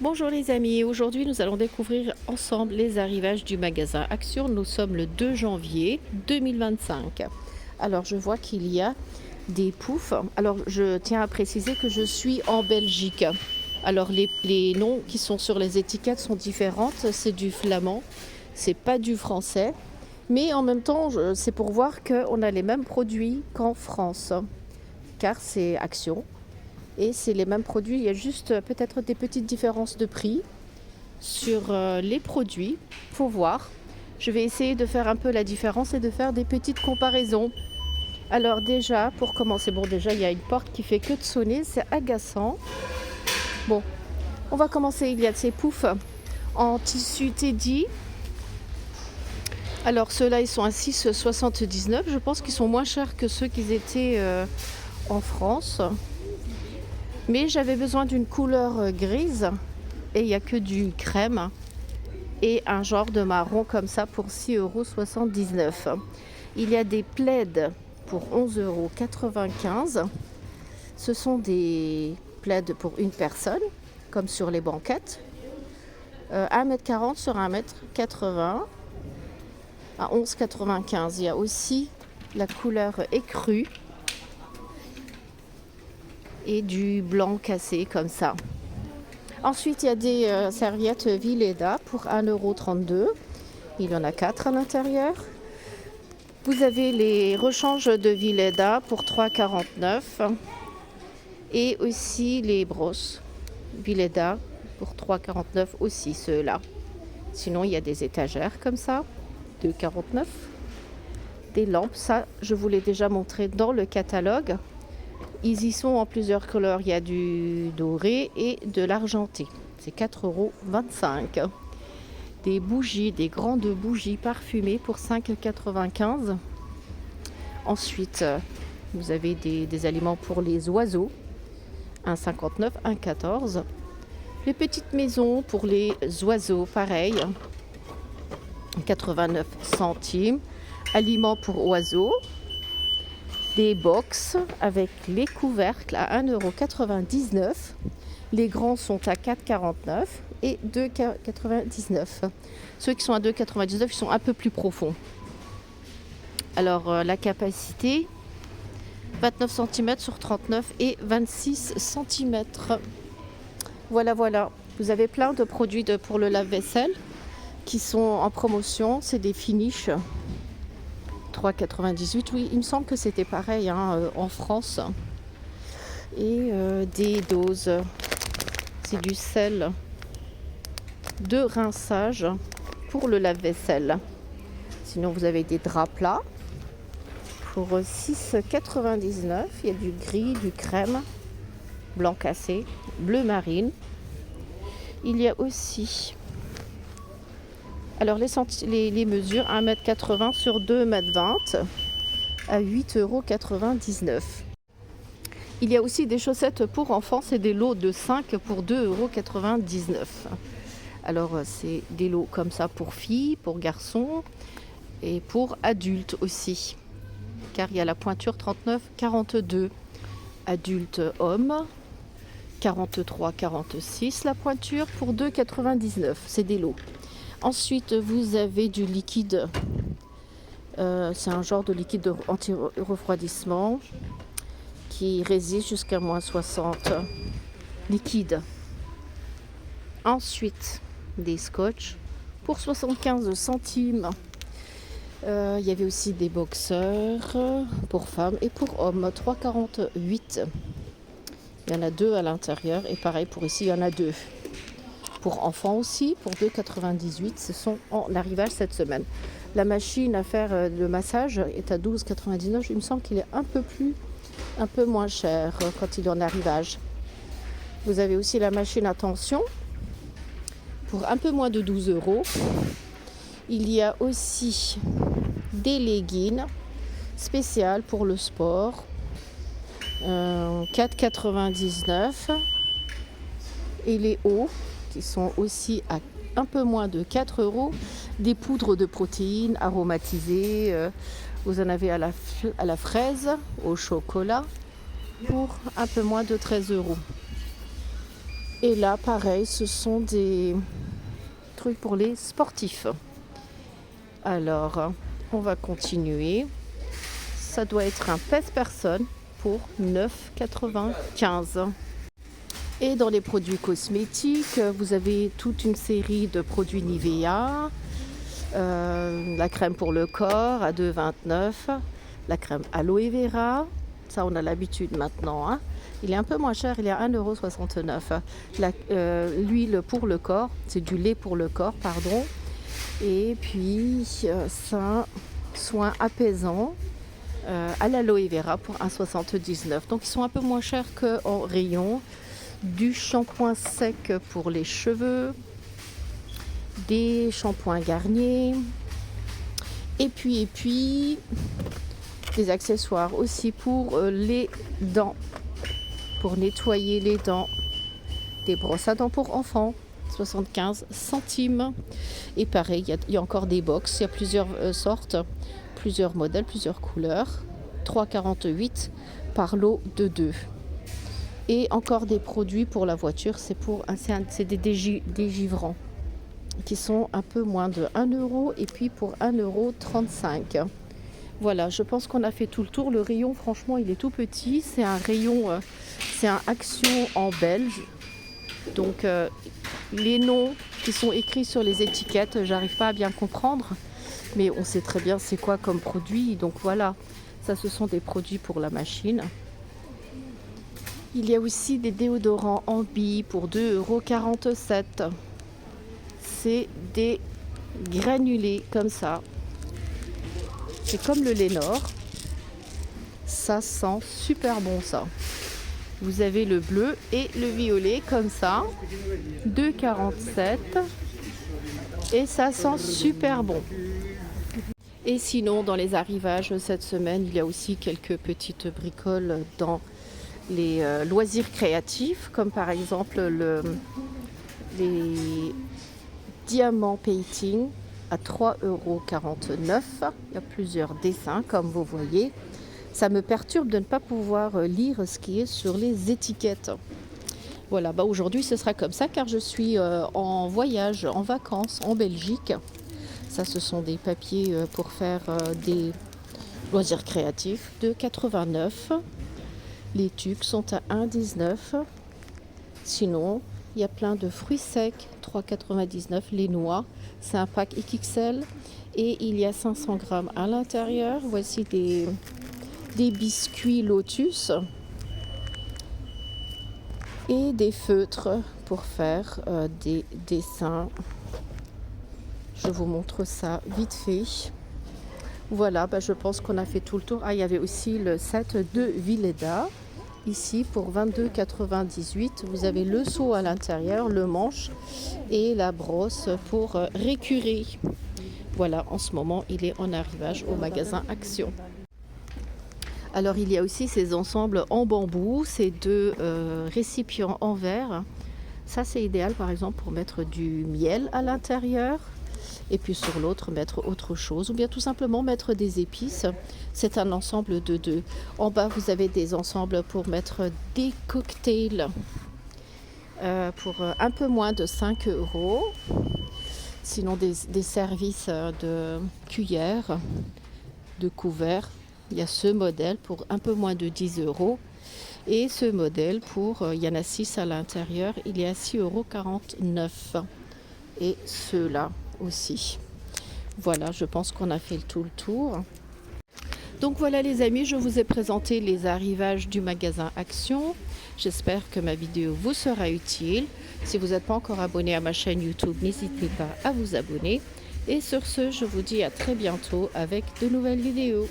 Bonjour les amis, aujourd'hui nous allons découvrir ensemble les arrivages du magasin Action. Nous sommes le 2 janvier 2025. Alors je vois qu'il y a des poufs. Alors je tiens à préciser que je suis en Belgique. Alors les noms qui sont sur les étiquettes sont différentes. C'est du flamand, c'est pas du français. Mais en même temps, c'est pour voir qu'on a les mêmes produits qu'en France. Car c'est Action. Et c'est les mêmes produits, il y a juste peut-être des petites différences de prix sur les produits. Faut voir. Je vais essayer de faire un peu la différence et de faire des petites comparaisons. Alors déjà, pour commencer, bon déjà il y a une porte qui fait que de sonner, c'est agaçant. Bon, on va commencer, il y a ces poufs en tissu Teddy. Alors ceux-là ils sont à 6,79. Je pense qu'ils sont moins chers que ceux qui étaient en France. Mais j'avais besoin d'une couleur grise et il n'y a que du crème et un genre de marron comme ça pour 6,79 €. Il y a des plaids pour 11,95 €. Ce sont des plaids pour une personne, comme sur les banquettes. 1,40 m sur 1,80 m à 11,95 €. Il y a aussi la couleur écrue et du blanc cassé comme ça. Ensuite, il y a des serviettes Villeda pour 1,32 €. Il y en a 4 à l'intérieur. Vous avez les rechanges de Villeda pour 3,49 € et aussi les brosses Villeda pour 3,49 € aussi ceux-là. Sinon, il y a des étagères comme ça, 2,49 €. Des lampes, ça je vous l'ai déjà montré dans le catalogue. Ils y sont en plusieurs couleurs, il y a du doré et de l'argenté. C'est 4,25 €. Des bougies, des grandes bougies parfumées pour 5,95 €. Ensuite, vous avez des aliments pour les oiseaux, 1,59 €, 1,14 €. Les petites maisons pour les oiseaux, pareil, 89 centimes. Aliments pour oiseaux. Des box avec les couvercles à 1,99 €. Les grands sont à 4,49 € et 2,99 €. Ceux qui sont à 2,99 €, ils sont un peu plus profonds. Alors la capacité, 29 cm sur 39 et 26 cm. Voilà, voilà. Vous avez plein de produits pour le lave-vaisselle qui sont en promotion. C'est des finishes. 3,98 €. Oui, il me semble que c'était pareil en France. Et des doses. C'est du sel de rinçage pour le lave-vaisselle. Sinon, vous avez des draps plats pour 6,99 €. Il y a du gris, du crème, blanc cassé, bleu marine. Il y a aussi... Alors les mesures, 1,80 m sur 2,20 m à 8,99 €. Il y a aussi des chaussettes pour enfants, c'est des lots de 5 pour 2,99 €. Alors c'est des lots comme ça pour filles, pour garçons et pour adultes aussi. Car il y a la pointure 39,42. Adultes hommes, 43,46 la pointure pour 2,99 €. C'est des lots. Ensuite, vous avez du liquide. C'est un genre de liquide anti-refroidissement qui résiste jusqu'à -60. Liquide. Ensuite, des scotch pour 75 centimes. Il y avait aussi des boxeurs pour femmes et pour hommes, 3,48 €. Il y en a 2 à l'intérieur et pareil pour ici, il y en a 2. Pour enfants aussi, pour 2,98 €. Ce sont en arrivage cette semaine. La machine à faire le massage est à 12,99 €. Il me semble qu'il est un peu moins cher quand il est en arrivage. Vous avez aussi la machine à tension pour un peu moins de 12 €. Il y a aussi des leggings spéciales pour le sport, 4,99 €. Et les hauts qui sont aussi à un peu moins de 4 €. Des poudres de protéines aromatisées. Vous en avez à la fraise, au chocolat, pour un peu moins de 13 €. Et là, pareil, ce sont des trucs pour les sportifs. Alors, on va continuer. Ça doit être un pèse-personne pour 9,95 €. Et dans les produits cosmétiques, vous avez toute une série de produits Nivea. La crème pour le corps à 2,29 €. La crème aloe vera, ça on a l'habitude maintenant, hein. Il est un peu moins cher, il est à 1,69 €. L'huile pour le corps, c'est du lait pour le corps, pardon. Et puis ça, soin apaisant à l'aloe vera pour 1,79 €. Donc ils sont un peu moins chers qu'en rayon. Du shampoing sec pour les cheveux, des shampoings Garnier, et puis des accessoires aussi pour les dents, pour nettoyer les dents, des brosses à dents pour enfants, 75 centimes. Et pareil, il y a encore des box, il y a plusieurs sortes, plusieurs modèles, plusieurs couleurs, 3,48 € par lot de 2. Et encore des produits pour la voiture, c'est des dégivrants qui sont un peu moins de 1 € et puis pour 1,35 €. Voilà, je pense qu'on a fait tout le tour. Le rayon, franchement, il est tout petit. C'est un rayon, c'est un Action en belge. Donc, les noms qui sont écrits sur les étiquettes, j'arrive pas à bien comprendre. Mais on sait très bien c'est quoi comme produit. Donc voilà, ça ce sont des produits pour la machine. Il y a aussi des déodorants en billes pour 2,47 €. C'est des granulés comme ça. C'est comme le Lénore. Ça sent super bon ça. Vous avez le bleu et le violet comme ça. 2,47 €. Et ça sent super bon. Et sinon, dans les arrivages cette semaine, il y a aussi quelques petites bricoles dans les loisirs créatifs, comme par exemple les diamants painting à 3,49 €. Il y a plusieurs dessins, comme vous voyez. Ça me perturbe de ne pas pouvoir lire ce qui est sur les étiquettes. Voilà, aujourd'hui ce sera comme ça car je suis en voyage, en vacances en Belgique. Ça, ce sont des papiers pour faire des loisirs créatifs de 89 €. Les tucs sont à 1,19 €. Sinon, il y a plein de fruits secs, 3,99 €. Les noix, c'est un pack XXL et il y a 500 grammes à l'intérieur. Voici des biscuits Lotus et des feutres pour faire des dessins. Je vous montre ça vite fait. Voilà, je pense qu'on a fait tout le tour. Ah, il y avait aussi le set de Villeda. Ici, pour 22,98 €, vous avez le seau à l'intérieur, le manche et la brosse pour récurer. Voilà, en ce moment, il est en arrivage au magasin Action. Alors, il y a aussi ces ensembles en bambou, ces deux récipients en verre. Ça, c'est idéal, par exemple, pour mettre du miel à l'intérieur. Et puis sur l'autre, mettre autre chose, ou bien tout simplement mettre des épices. C'est un ensemble de 2. En bas, vous avez des ensembles pour mettre des cocktails pour un peu moins de 5 €. Sinon, des services de cuillères, de couverts. Il y a ce modèle pour un peu moins de 10 €. Et ce modèle il y en a 6 à l'intérieur, il est à 6,49 €. Et ceux-là aussi. Voilà, je pense qu'on a fait tout le tour. Donc voilà les amis, je vous ai présenté les arrivages du magasin Action. J'espère que ma vidéo vous sera utile. Si vous n'êtes pas encore abonné à ma chaîne YouTube, n'hésitez pas à vous abonner. Et sur ce, je vous dis à très bientôt avec de nouvelles vidéos.